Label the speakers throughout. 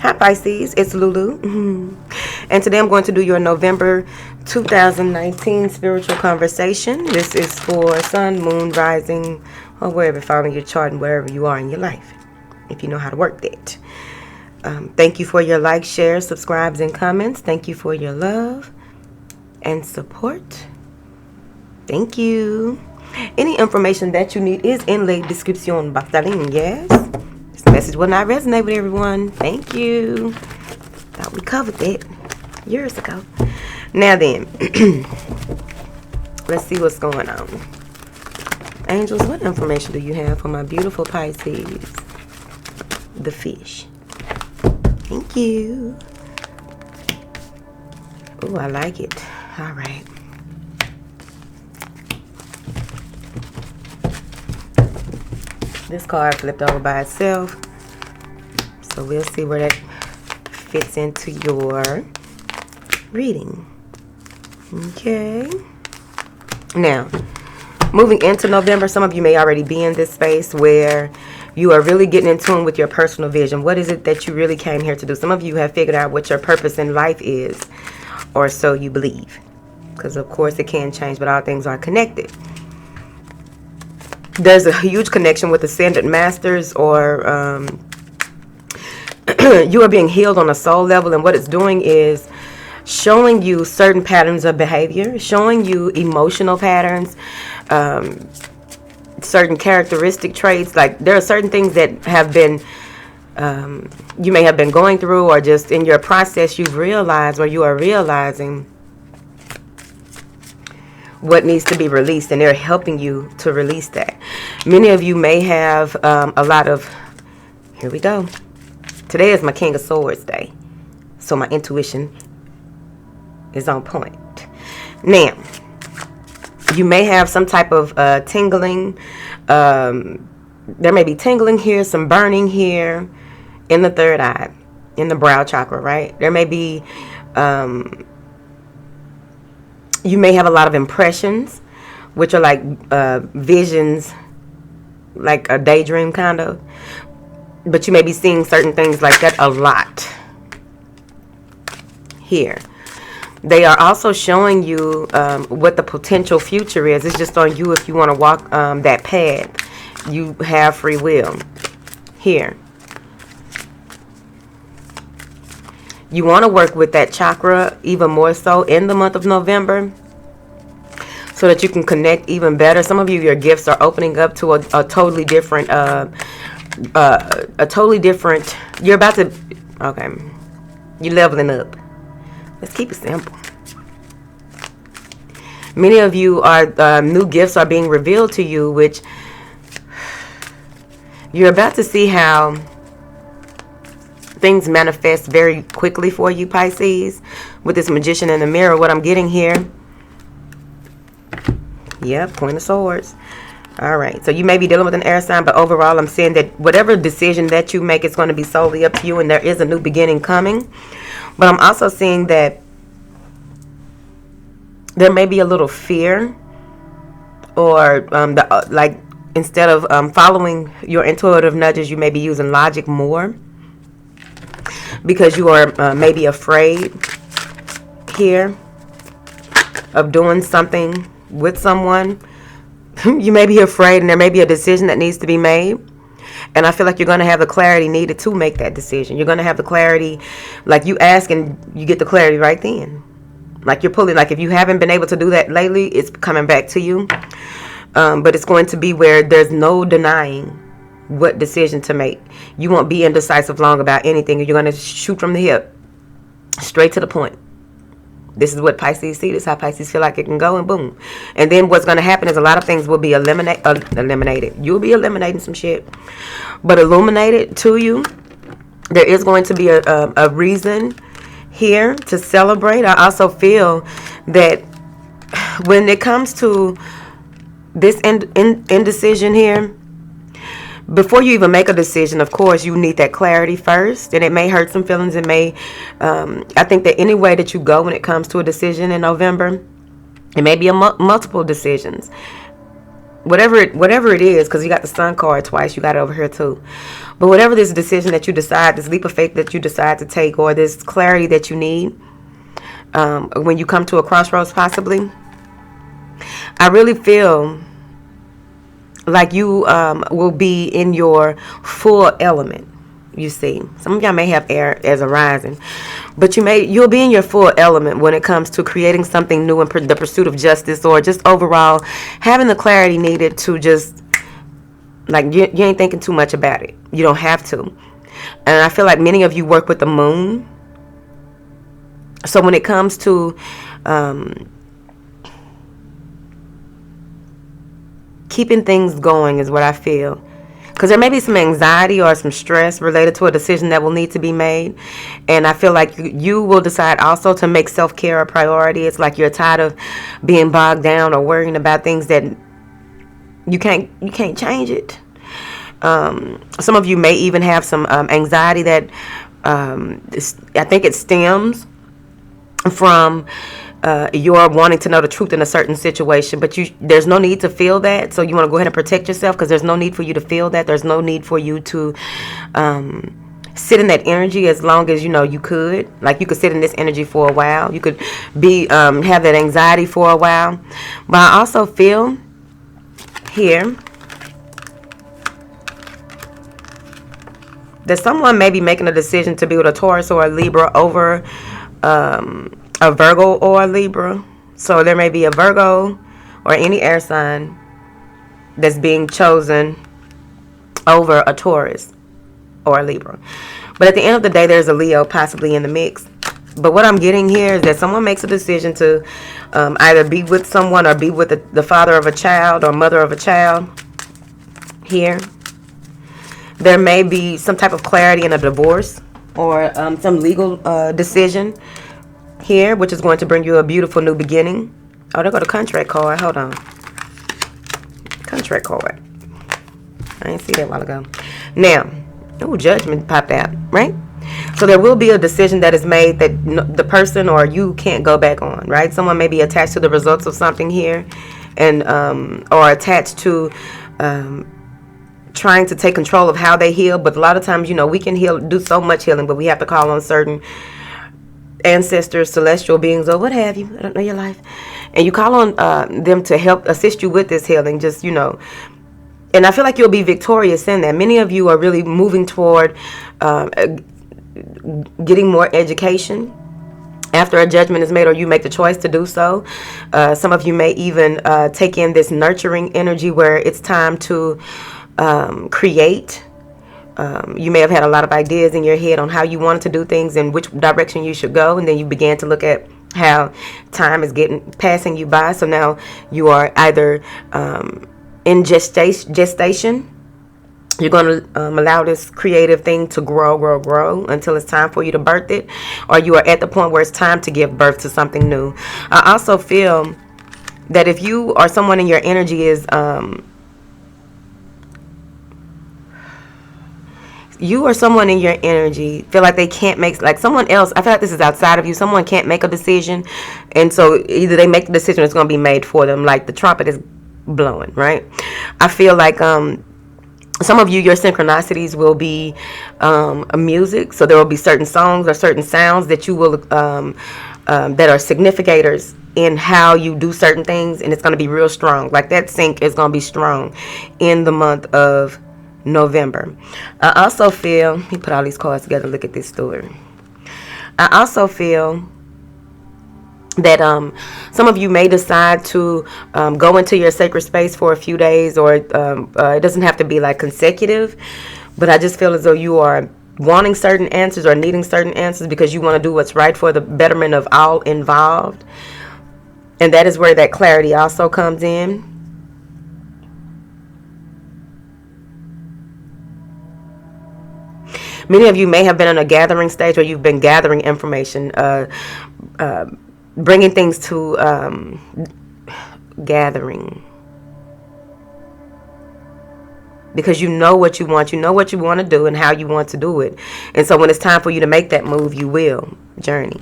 Speaker 1: Hi Pisces, it's Lulu. And today I'm going to do your November 2019 spiritual conversation. This is for Sun, Moon, Rising, or wherever following your chart and wherever you are in your life, if you know how to work that. Thank you for your likes, shares, subscribes, and comments. Thank you for your love and support. Thank you. Any information that you need is in the description box. Yes. This message will not resonate with everyone. Thank you. Thought we covered that years ago. Now then, let's see what's going on. Angels, what information do you have for my beautiful Pisces? The fish. Thank you. Oh, I like it. All right. This card flipped over by itself. So we'll see where that fits into your reading. Okay. Now, moving into November, some of you may already be in this space where you are really getting in tune with your personal vision. What is it that you really came here to do? Some of you have figured out what your purpose in life is, or so you believe. Because, of course, it can change, but all things are connected. There's a huge connection with ascended masters, or you are being healed on a soul level, and what it's doing is showing you certain patterns of behavior, showing you emotional patterns, certain characteristic traits. Like there are certain things that have been you may have been going through, or just in your process you've realized, or you are realizing what needs to be released, and they're helping you to release that. Many of you may have a lot of, here we go. Today is my King of Swords day, so my intuition is on point. Now, you may have some type of tingling. There may be tingling here, some burning here in the third eye, in the brow chakra, right? There may be you may have a lot of impressions, which are like visions, like a daydream kind of. But you may be seeing certain things like that a lot here. They are also showing you what the potential future is. It's just on you if you want to walk that path. You have free will here. You want to work with that chakra even more so in the month of November, so that you can connect even better. Some of you, your gifts are opening up to a totally different, you're about to, okay, you're leveling up. Let's keep it simple. Many of you are, new gifts are being revealed to you, which you're about to see how things manifest very quickly for you, Pisces. With this Magician in the mirror, what I'm getting here, yep, Queen of Swords. All right, so you may be dealing with an air sign, but overall I'm saying that whatever decision that you make is going to be solely up to you, and there is a new beginning coming. But I'm also seeing that there may be a little fear, or like instead of following your intuitive nudges, you may be using logic more, because you are maybe afraid here of doing something with someone. You may be afraid, and there may be a decision that needs to be made. And I feel like you're going to have the clarity needed to make that decision. You're going to have the clarity, like you ask and you get the clarity right then. Like you're pulling, like if you haven't been able to do that lately, it's coming back to you. But it's going to be where there's no denying what decision to make. You won't be indecisive long about anything. You're going to shoot from the hip, straight to the point. This is what Pisces see. This is how Pisces feel like it can go, and boom. And then what's going to happen is a lot of things will be eliminated. You'll be eliminating some shit, but illuminated to you. There is going to be a reason here to celebrate. I also feel that when it comes to this indecision here, before you even make a decision, of course, you need that clarity first, and it may hurt some feelings. It may, I think that any way that you go when it comes to a decision in November, it may be multiple decisions. whatever it is, because you got the Sun card twice, you got it over here too. But whatever this decision that you decide, this leap of faith that you decide to take, or this clarity that you need, when you come to a crossroads, possibly, I really feel like you will be in your full element. You see, some of y'all may have air as a rising, but you'll be in your full element when it comes to creating something new in the pursuit of justice, or just overall having the clarity needed to just, like, you ain't thinking too much about it. You don't have to. And I feel like many of you work with the moon. So when it comes to keeping things going is what I feel. Because there may be some anxiety or some stress related to a decision that will need to be made. And I feel like you will decide also to make self-care a priority. It's like you're tired of being bogged down or worrying about things that you can't change it. Some of you may even have some anxiety that I think it stems from you're wanting to know the truth in a certain situation, but there's no need to feel that. So you want to go ahead and protect yourself, because there's no need for you to feel that. There's no need for you to sit in that energy as long as you could. Like, you could sit in this energy for a while. You could be have that anxiety for a while. But I also feel here that someone may be making a decision to be with a Taurus or a Libra over a Virgo or a Libra. So there may be a Virgo or any air sign that's being chosen over a Taurus or a Libra. But at the end of the day, there's a Leo possibly in the mix. But what I'm getting here is that someone makes a decision to either be with someone or be with the father of a child or mother of a child here. There may be some type of clarity in a divorce or some legal decision here, which is going to bring you a beautiful new beginning. Oh, there go the contract card. Hold on. Contract card. I didn't see that a while ago. Now, judgment popped out, right? So there will be a decision that is made that the person or you can't go back on, right? Someone may be attached to the results of something here, and or attached to trying to take control of how they heal. But a lot of times, we can do so much healing, but we have to call on certain ancestors, celestial beings, or what have you. I don't know your life. And you call on them to help assist you with this healing, just, and I feel like you'll be victorious in that. Many of you are really moving toward getting more education after a judgment is made, or you make the choice to do so. Some of you may even take in this nurturing energy where it's time to create. You may have had a lot of ideas in your head on how you wanted to do things and which direction you should go, and then you began to look at how time is passing you by. So now you are either in gestation. You're going to allow this creative thing to grow until it's time for you to birth it, or you are at the point where it's time to give birth to something new. I also feel that if you or someone in your energy is you or someone in your energy feel like they can't make, like someone else, I feel like this is outside of you, someone can't make a decision, and so either they make the decision or it's going to be made for them, like the trumpet is blowing, right? I feel like some of you, your synchronicities will be music, so there will be certain songs or certain sounds that you will that are significators in how you do certain things, and it's going to be real strong. Like that sync is going to be strong in the month of November. I also feel, let me put all these cards together, look at this story. I also feel that some of you may decide to go into your sacred space for a few days, or it doesn't have to be like consecutive, but I just feel as though you are wanting certain answers or needing certain answers because you want to do what's right for the betterment of all involved. And that is where that clarity also comes in. Many of you may have been in a gathering stage where you've been gathering information, bringing things to gathering, because you know what you want to do and how you want to do it. And so when it's time for you to make that move, you will journey.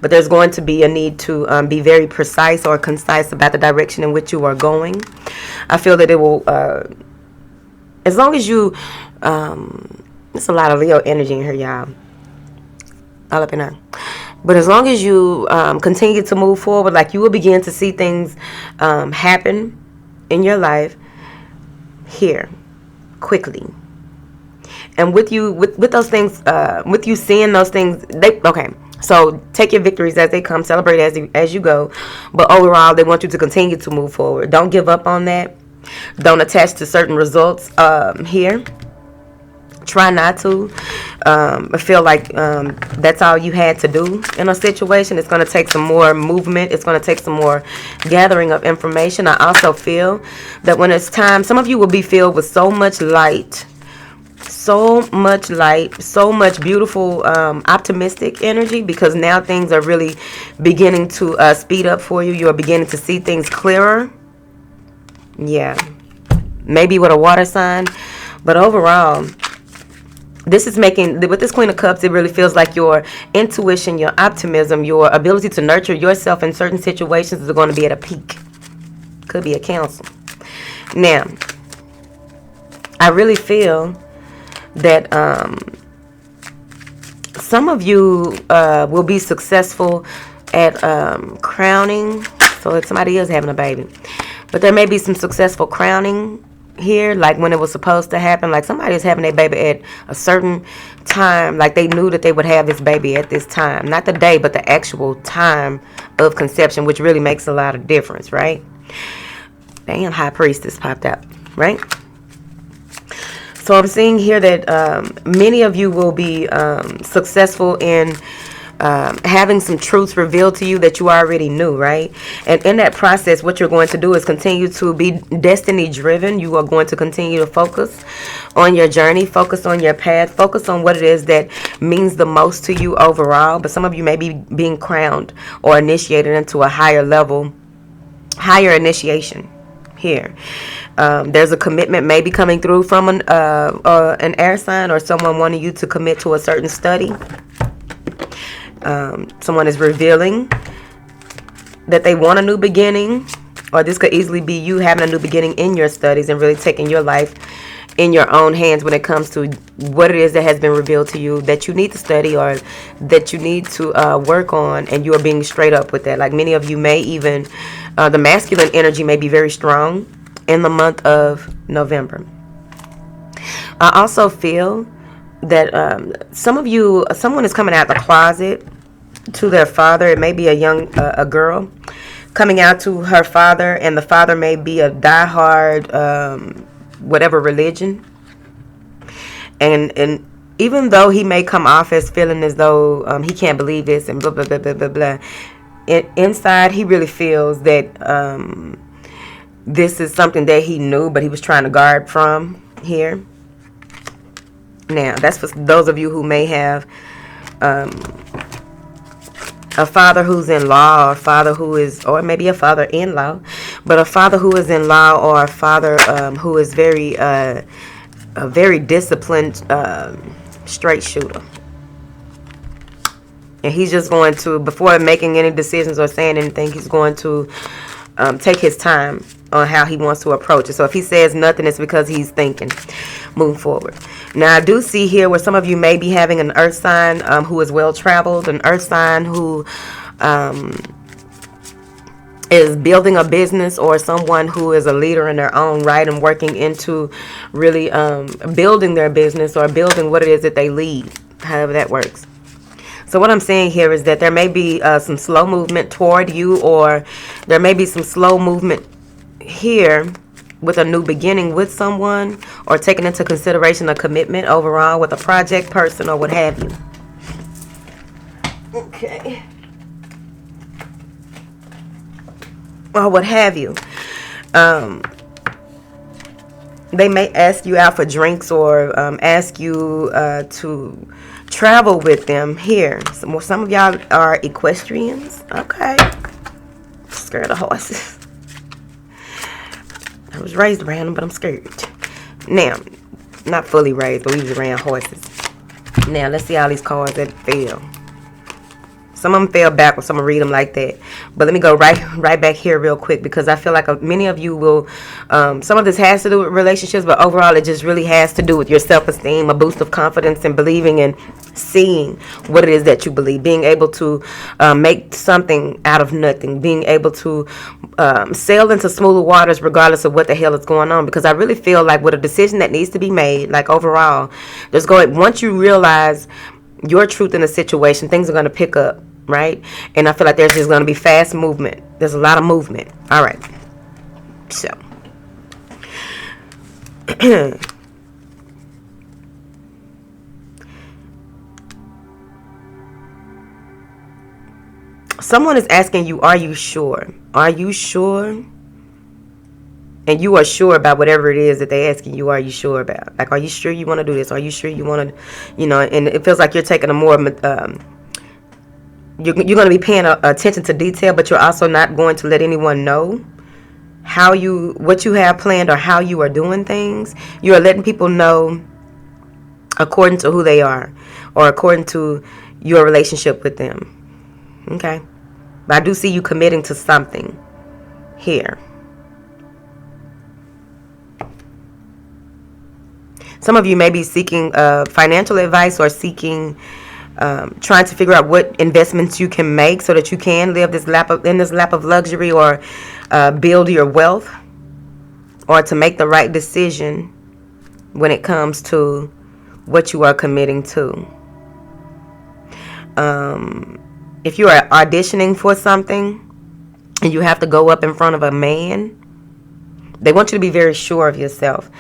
Speaker 1: but there's going to be a need to be very precise or concise about the direction in which you are going. I feel that it will, as long as you, there's a lot of Leo energy in here, y'all. All up in there. But as long as you continue to move forward, like, you will begin to see things happen in your life here quickly. And with you, with those things, with you seeing those things, okay. So take your victories as they come, celebrate as you go. But overall, they want you to continue to move forward. Don't give up on that. Don't attach to certain results here. Try not to. I feel like that's all you had to do in a situation. It's going to take some more movement. It's going to take some more gathering of information. I also feel that when it's time, some of you will be filled with so much light, so much beautiful, optimistic energy, because now things are really beginning to speed up for you. You are beginning to see things clearer. Yeah, maybe with a water sign, but overall, this is making, with this Queen of Cups, it really feels like your intuition, your optimism, your ability to nurture yourself in certain situations is going to be at a peak. Could be a Council. Now, I really feel that some of you will be successful at crowning. So if somebody is having a baby, but there may be some successful crowning here, like when it was supposed to happen. Like somebody is having a baby at a certain time, like they knew that they would have this baby at this time, not the day, but the actual time of conception, which really makes a lot of difference, right? Damn, High Priestess popped out, right? So I'm seeing here that many of you will be successful in having some truths revealed to you that you already knew, right? And in that process, what you're going to do is continue to be destiny driven. You are going to continue to focus on your journey, focus on your path, focus on what it is that means the most to you overall. But some of you may be being crowned or initiated into a higher level, higher initiation here. There's a commitment maybe coming through from an air sign, or someone wanting you to commit to a certain study. Someone is revealing that they want a new beginning, or this could easily be you having a new beginning in your studies and really taking your life in your own hands when it comes to what it is that has been revealed to you that you need to study or that you need to work on, and you are being straight up with that. Like many of you may even, the masculine energy may be very strong in the month of November. I also feel that some of you, someone is coming out the closet to their father. It may be a girl coming out to her father, and the father may be a diehard whatever religion, and even though he may come off as feeling as though he can't believe this and blah blah blah blah blah blah, inside he really feels that this is something that he knew, but he was trying to guard from here. Now, that's for those of you who may have a father who's in law, or a father who is, or maybe a father-in-law, but a father who is in law, or a father who is a very disciplined straight shooter. And he's just going to, before making any decisions or saying anything, he's going to take his time on how he wants to approach it. So if he says nothing, it's because he's thinking. Move forward. Now, I do see here where some of you may be having an earth sign who is well-traveled, an earth sign who is building a business, or someone who is a leader in their own right and working into really building their business or building what it is that they lead, however that works. So what I'm saying here is that there may be some slow movement toward you, or there may be some slow movement here with a new beginning with someone, or taking into consideration a commitment overall with a project, person, or what have you. Okay. Or what have you. They may ask you out for drinks, or ask you to travel with them here. Some of y'all are equestrians. Okay. Scared of horses. I was raised around them, but I'm scared. Now, not fully raised, but we was around horses. Now, let's see all these cards that fell. Some of them fell backwards, so I'm going to read them like that. But let me go right back here real quick, because I feel like many of you will, some of this has to do with relationships, but overall it just really has to do with your self-esteem, a boost of confidence, and believing and seeing what it is that you believe, being able to make something out of nothing, being able to sail into smoother waters regardless of what the hell is going on. Because I really feel like with a decision that needs to be made, like overall, once you realize your truth in a situation, things are going to pick up, right? And I feel like there's just going to be fast movement. There's a lot of movement. All right. So someone is asking you, are you sure? Are you sure? And you are sure about whatever it is that they're asking you, are you sure about? Like, are you sure you want to do this? Are you sure you want to, and it feels like you're taking a more, you're going to be paying attention to detail, but you're also not going to let anyone know what you have planned or how you are doing things. You are letting people know according to who they are or according to your relationship with them. Okay? But I do see you committing to something here. Some of you may be seeking financial advice or trying to figure out what investments you can make so that you can live in this lap of luxury, or build your wealth, or to make the right decision when it comes to what you are committing to. If you are auditioning for something and you have to go up in front of a man, they want you to be very sure of yourself.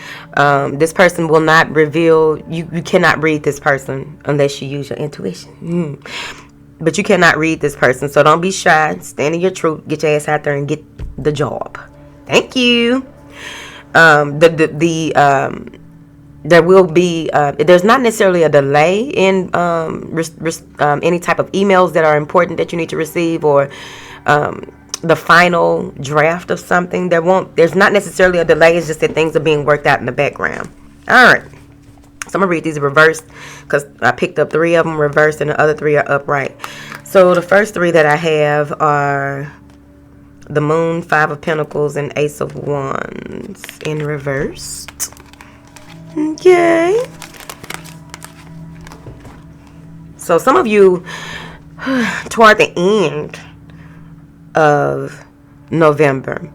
Speaker 1: This person will not reveal, you cannot read this person unless you use your intuition. But you cannot read this person. So don't be shy. Stand in your truth. Get your ass out there and get the job. Thank you. There will be, there's not necessarily a delay in any type of emails that are important that you need to receive, or the final draft of something. There's not necessarily a delay. It's just that things are being worked out in the background. All right. So I'm going to read these reversed, because I picked up 3 of them reversed and the other 3 are upright. So the first 3 that I have are the Moon, 5 of Pentacles, and Ace of Wands in reversed. Okay. So some of you, toward the end of November,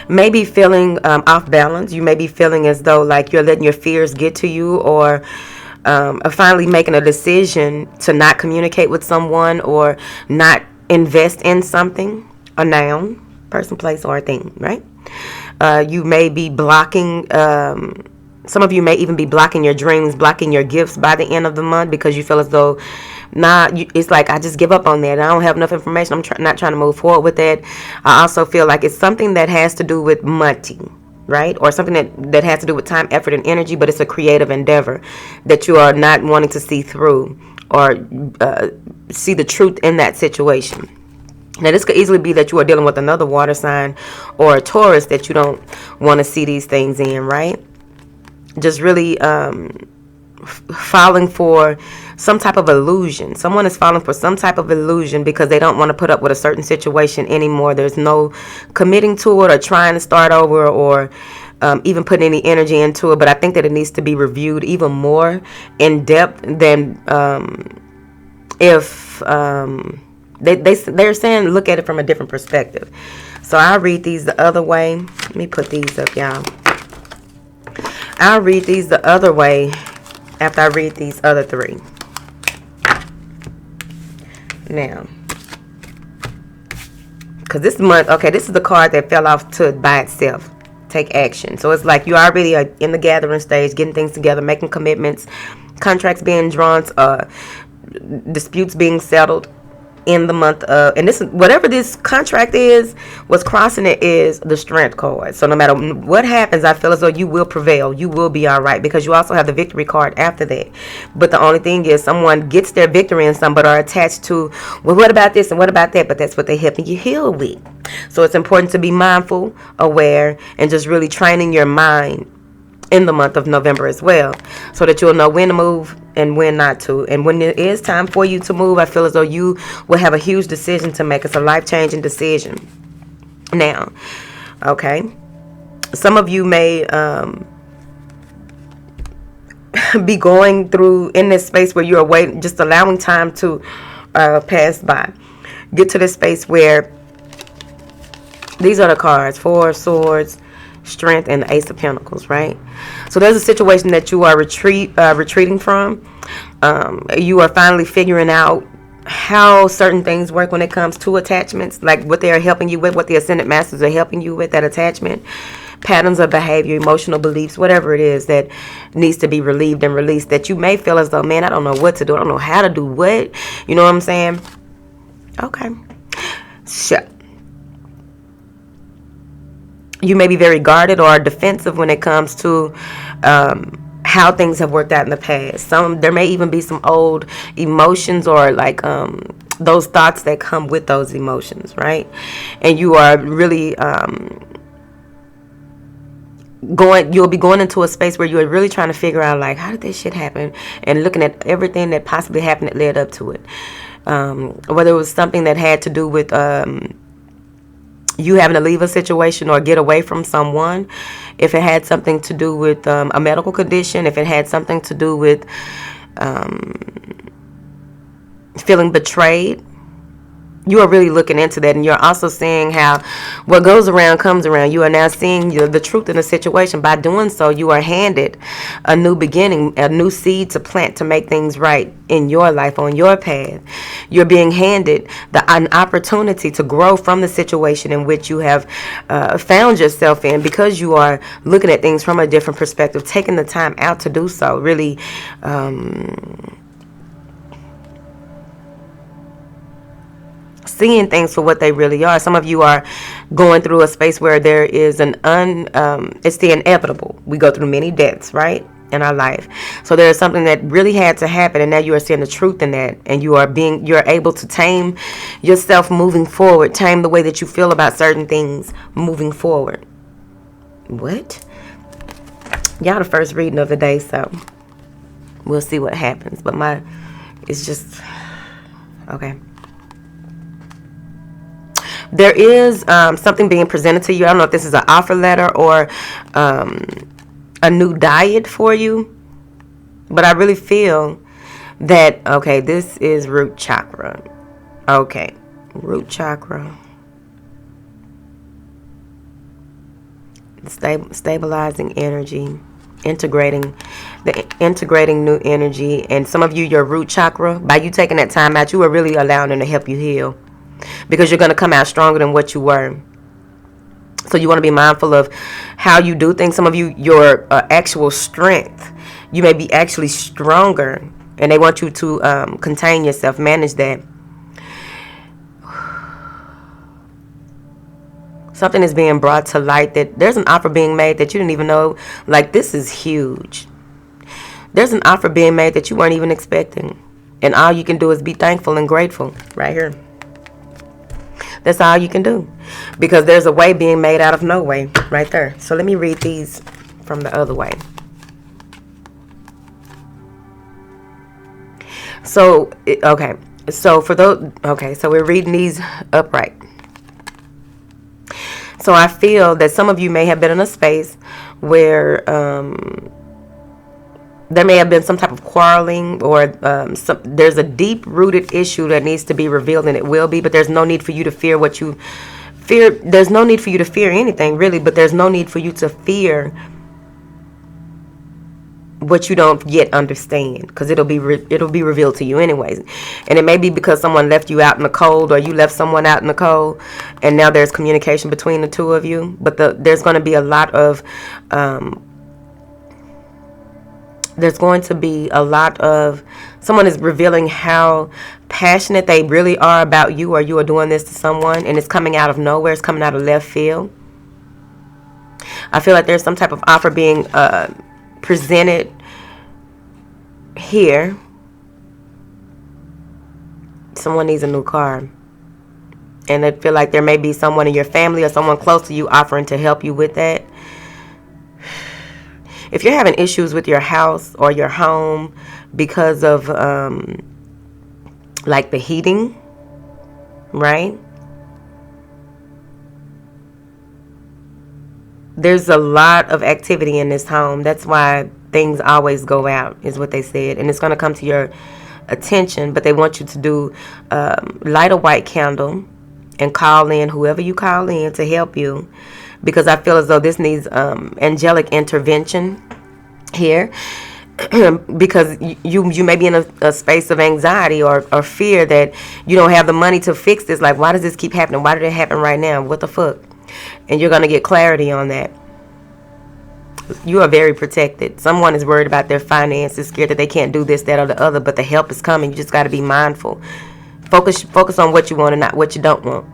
Speaker 1: may be feeling off balance. You may be feeling as though like you're letting your fears get to you, or finally making a decision to not communicate with someone or not invest in something, a noun, person, place, or a thing, right? You may be blocking, some of you may even be blocking your dreams, blocking your gifts by the end of the month, because you feel as though, it's like, I just give up on that. I don't have enough information. I'm not trying to move forward with that. I also feel like it's something that has to do with money, right? Or something that has to do with time, effort, and energy, but it's a creative endeavor that you are not wanting to see through, or see the truth in that situation. Now, this could easily be that you are dealing with another water sign or a Taurus that you don't want to see these things in, right? Just really falling for some type of illusion. Someone is falling for some type of illusion because they don't want to put up with a certain situation anymore. There's no committing to it or trying to start over, or even putting any energy into it. But I think that it needs to be reviewed even more in depth than if they're saying look at it from a different perspective. So I'll read these the other way. Let me put these up, y'all. I'll read these the other way after I read these other 3. Now, because this month, okay, this is the card that fell off by itself. Take action. So it's like you already are in the gathering stage, getting things together, making commitments, contracts being drawn, disputes being settled in the month of, and this is whatever this contract is, what's crossing it is the Strength card. So no matter what happens, I feel as though you will prevail. You will be all right, because you also have the Victory card after that. But the only thing is, someone gets their victory in some, but are attached to, well, what about this and what about that? But that's what they're helping you heal with. So it's important to be mindful, aware, and just really training your mind in the month of November as well, so that you'll know when to move and when not to. And when it is time for you to move, I feel as though you will have a huge decision to make. It's a life-changing decision. Now, okay, some of you may be going through in this space where you're waiting, just allowing time to pass by. Get to this space where these are the cards: Four of Swords, Strength, and the Ace of Pentacles, right? So there's a situation that you are retreating from. You are finally figuring out how certain things work when it comes to attachments, like what they are helping you with, what the Ascended Masters are helping you with, that attachment, patterns of behavior, emotional beliefs, whatever it is that needs to be relieved and released, that you may feel as though, man, I don't know what to do. I don't know how to do what. You know what I'm saying? Okay. Sure. You may be very guarded or defensive when it comes to how things have worked out in the past. There may even be some old emotions or like those thoughts that come with those emotions, right? And you are really you'll be going into a space where you're really trying to figure out, like, how did this shit happen, and looking at everything that possibly happened that led up to it. Whether it was something that had to do with you having to leave a situation or get away from someone, if it had something to do with a medical condition, if it had something to do with feeling betrayed, you are really looking into that. And you're also seeing how what goes around comes around. You are now seeing the truth in the situation. By doing so, you are handed a new beginning, a new seed to plant to make things right in your life, on your path. You're being handed an opportunity to grow from the situation in which you have found yourself in, because you are looking at things from a different perspective, taking the time out to do so. Really seeing things for what they really are. Some of you are going through a space where there is it's the inevitable. We go through many deaths, right, in our life. So there is something that really had to happen, and now you are seeing the truth in that, and you're able to tame yourself moving forward, tame the way that you feel about certain things moving forward. What? Y'all the first reading of the day, so we'll see what happens. But it's just okay. There is something being presented to you. I don't know if this is an offer letter or a new diet for you, but I really feel that, okay, this is root chakra. Okay, root chakra. Stabilizing energy, integrating new energy. And some of you, your root chakra, by you taking that time out, you are really allowing them to help you heal, because you're going to come out stronger than what you were. So you want to be mindful of how you do things. Some of you, your actual strength, you may be actually stronger, and they want you to contain yourself, manage that. Something is being brought to light, that there's an offer being made that you didn't even know. Like, this is huge. There's an offer being made that you weren't even expecting, and all you can do is be thankful and grateful right here. That's all you can do, because there's a way being made out of no way right there. So let me read these from the other way. So, okay. So for those, okay, so we're reading these upright. So I feel that some of you may have been in a space where there may have been some type of quarreling, or there's a deep-rooted issue that needs to be revealed, and it will be, but there's no need for you to fear what you fear. There's no need for you to fear anything, really, but there's no need for you to fear what you don't yet understand, because it'll be revealed to you anyways. And it may be because someone left you out in the cold, or you left someone out in the cold, and now there's communication between the two of you. But there's going to be a lot of someone is revealing how passionate they really are about you, or you are doing this to someone, and it's coming out of nowhere. It's coming out of left field. I feel like there's some type of offer being presented here. Someone needs a new car, and I feel like there may be someone in your family or someone close to you offering to help you with that. if you're having issues with your house or your home because of like the heating, right? There's a lot of activity in this home. That's why things always go out, is what they said. And it's going to come to your attention, but they want you to do light a white candle and call in whoever you call in to help you, because I feel as though this needs angelic intervention here. Because you may be in a space of anxiety or fear that you don't have the money to fix this. Like, why does this keep happening? Why did it happen right now? What the fuck? And you're going to get clarity on that. You are very protected. Someone is worried about their finances, scared that they can't do this, that, or the other, but the help is coming. You just got to be mindful. Focus on what you want and not what you don't want.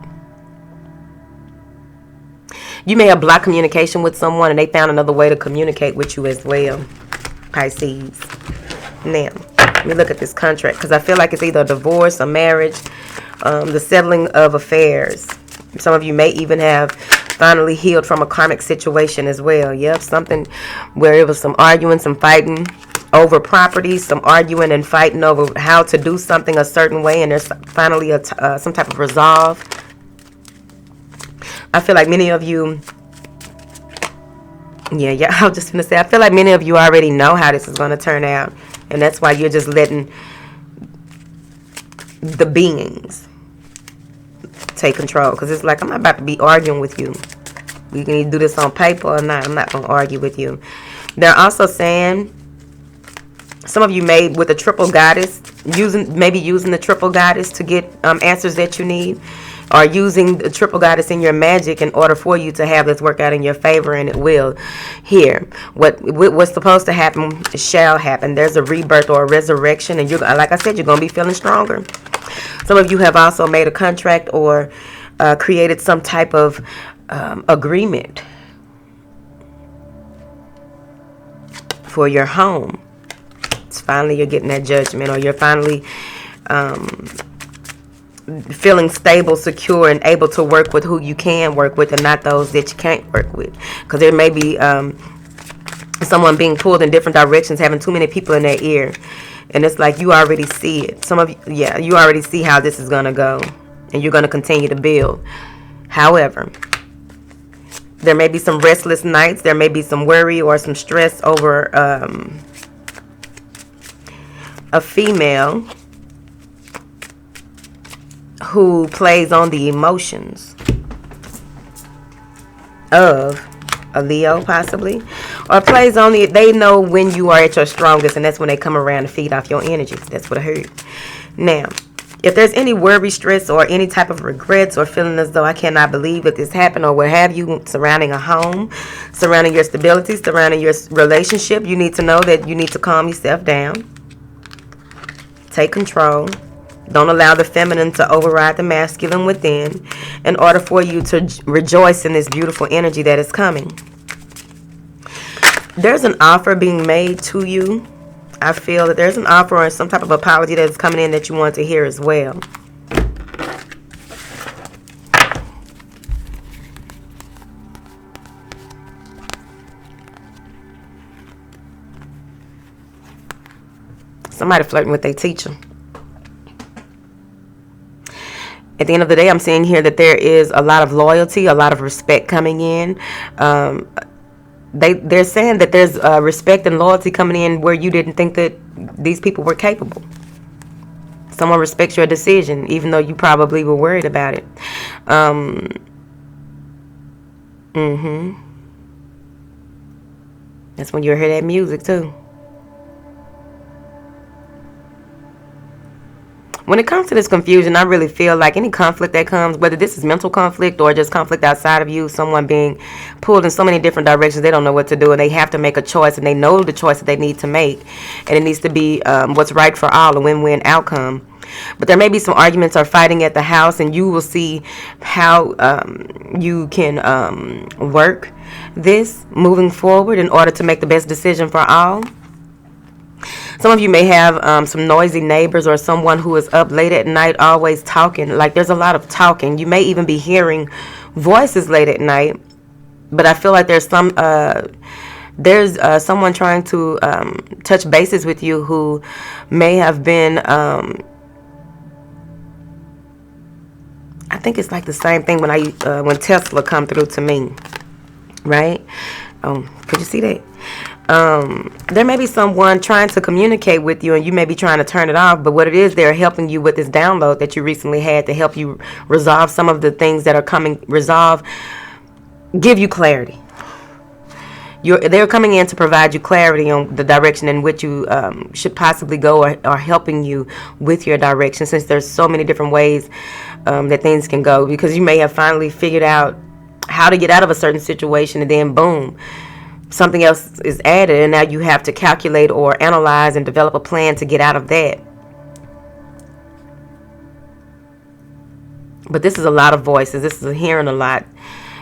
Speaker 1: You may have blocked communication with someone and they found another way to communicate with you as well, Pisces. Now, let me look at this contract, because I feel like it's either a divorce, a marriage, the settling of affairs. Some of you may even have finally healed from a karmic situation as well. Yep, something where it was some arguing, some fighting over property, some arguing and fighting over how to do something a certain way, and there's finally some type of resolve. I feel like many of you, yeah, I was just going to say, I feel like many of you already know how this is going to turn out, and that's why you're just letting the beings take control, because it's like, I'm not about to be arguing with you. We can either do this on paper or not. I'm not going to argue with you. They're also saying, some of you may, with the triple goddess, maybe using the triple goddess to get answers that you need, or using the triple goddess in your magic in order for you to have this work out in your favor, and it will. Here, what's supposed to happen shall happen. There's a rebirth or a resurrection, and you're, like I said, you're going to be feeling stronger. Some of you have also made a contract or created some type of agreement for your home. It's finally you're getting that judgment, or you're finally feeling stable, secure, and able to work with who you can work with and not those that you can't work with. Because there may be someone being pulled in different directions, having too many people in their ear. And it's like you already see it. Some of you, yeah, you already see how this is going to go. And you're going to continue to build. However, there may be some restless nights. There may be some worry or some stress over a female who plays on the emotions of a Leo, possibly, or plays on the, they know when you are at your strongest, and that's when they come around to feed off your energy. That's what I heard. Now, if there's any worry, stress, or any type of regrets, or feeling as though I cannot believe that this happened, or what have you, surrounding a home, surrounding your stability, surrounding your relationship, you need to know that you need to calm yourself down. Take control. Don't allow the feminine to override the masculine within in order for you to rejoice in this beautiful energy that is coming. There's an offer being made to you. I feel that there's an offer or some type of apology that is coming in that you want to hear as well. Somebody flirting with their teacher. At the end of the day, I'm seeing here that there is a lot of loyalty, a lot of respect coming in. They're saying that there's respect and loyalty coming in where you didn't think that these people were capable. Someone respects your decision, even though you probably were worried about it. That's when you hear that music too. When it comes to this confusion, I really feel like any conflict that comes, whether this is mental conflict or just conflict outside of you, someone being pulled in so many different directions, they don't know what to do, and they have to make a choice, and they know the choice that they need to make, and it needs to be what's right for all, a win-win outcome. But there may be some arguments or fighting at the house, and you will see how you can work this moving forward in order to make the best decision for all. Some of you may have some noisy neighbors or someone who is up late at night always talking. Like there's a lot of talking. You may even be hearing voices late at night. But I feel like there's some There's someone trying to touch bases with you who may have been, I think it's like the same thing when Tesla come through to me, right? Could you see that? There may be someone trying to communicate with you, and you may be trying to turn it off, but what it is, they're helping you with this download that you recently had to help you resolve some of the things that are give you clarity. They're coming in to provide you clarity on the direction in which you should possibly go, or helping you with your direction, since there's so many different ways that things can go, because you may have finally figured out how to get out of a certain situation, and then boom, something else is added, and now you have to calculate or analyze and develop a plan to get out of that. But this is a lot of voices. This is hearing a lot,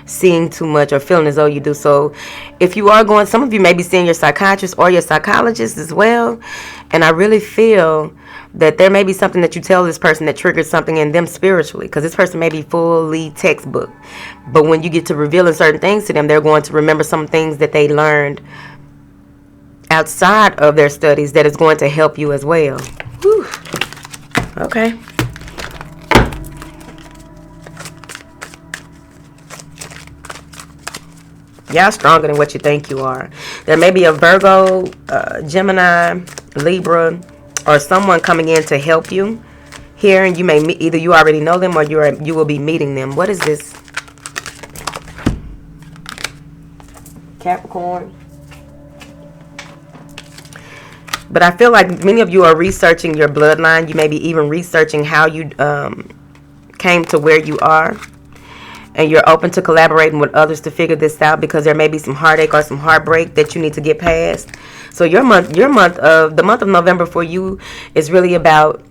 Speaker 1: seeing too much, or feeling as though you do. So if you are going, some of you may be seeing your psychiatrist or your psychologist as well, and I really feel that there may be something that you tell this person that triggers something in them spiritually, because this person may be fully textbook, but when you get to revealing certain things to them, they're going to remember some things that they learned outside of their studies that is going to help you as well. Whew. Okay. Y'all stronger than what you think you are. There may be a Virgo, Gemini, Libra, or someone coming in to help you here, and you may either you already know them, or you will be meeting them. What is this? Capricorn. But I feel like many of you are researching your bloodline. You may be even researching how you came to where you are. And you're open to collaborating with others to figure this out, because there may be some heartache or some heartbreak that you need to get past. So the month of November for you is really about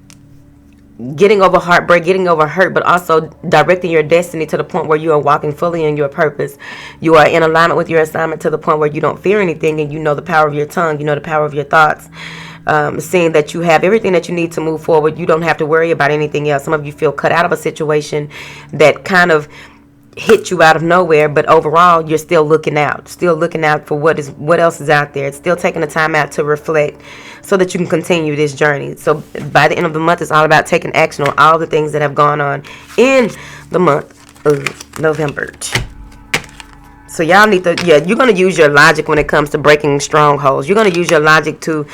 Speaker 1: getting over heartbreak, getting over hurt, but also directing your destiny to the point where you are walking fully in your purpose. You are in alignment with your assignment to the point where you don't fear anything, and you know the power of your tongue, you know the power of your thoughts. Seeing that you have everything that you need to move forward, you don't have to worry about anything else. Some of you feel cut out of a situation that kind of hit you out of nowhere, but overall you're still looking out for what else is out there. It's still taking the time out to reflect so that you can continue this journey. So by the end of the month, it's all about taking action on all the things that have gone on in the month of November. So y'all need to, you're going to use your logic when it comes to breaking strongholds. You're going to use your logic to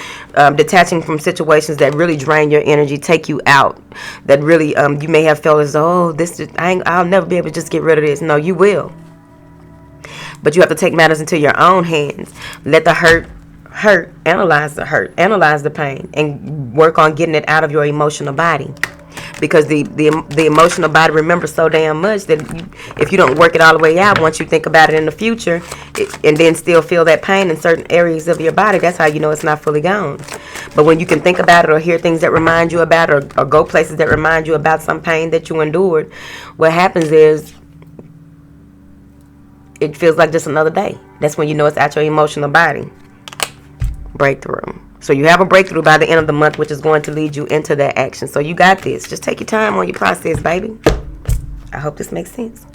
Speaker 1: detaching from situations that really drain your energy, take you out, that really you may have felt as though, I'll never be able to just get rid of this. No, you will. But you have to take matters into your own hands. Let the hurt, analyze the pain, and work on getting it out of your emotional body. Because the emotional body remembers so damn much that if you don't work it all the way out, once you think about it in the future, and then still feel that pain in certain areas of your body, that's how you know it's not fully gone. But when you can think about it, or hear things that remind you about it, or go places that remind you about some pain that you endured, what happens is it feels like just another day. That's when you know it's at your emotional body. Breakthrough. So you have a breakthrough by the end of the month, which is going to lead you into that action. So you got this. Just take your time on your process, baby. I hope this makes sense.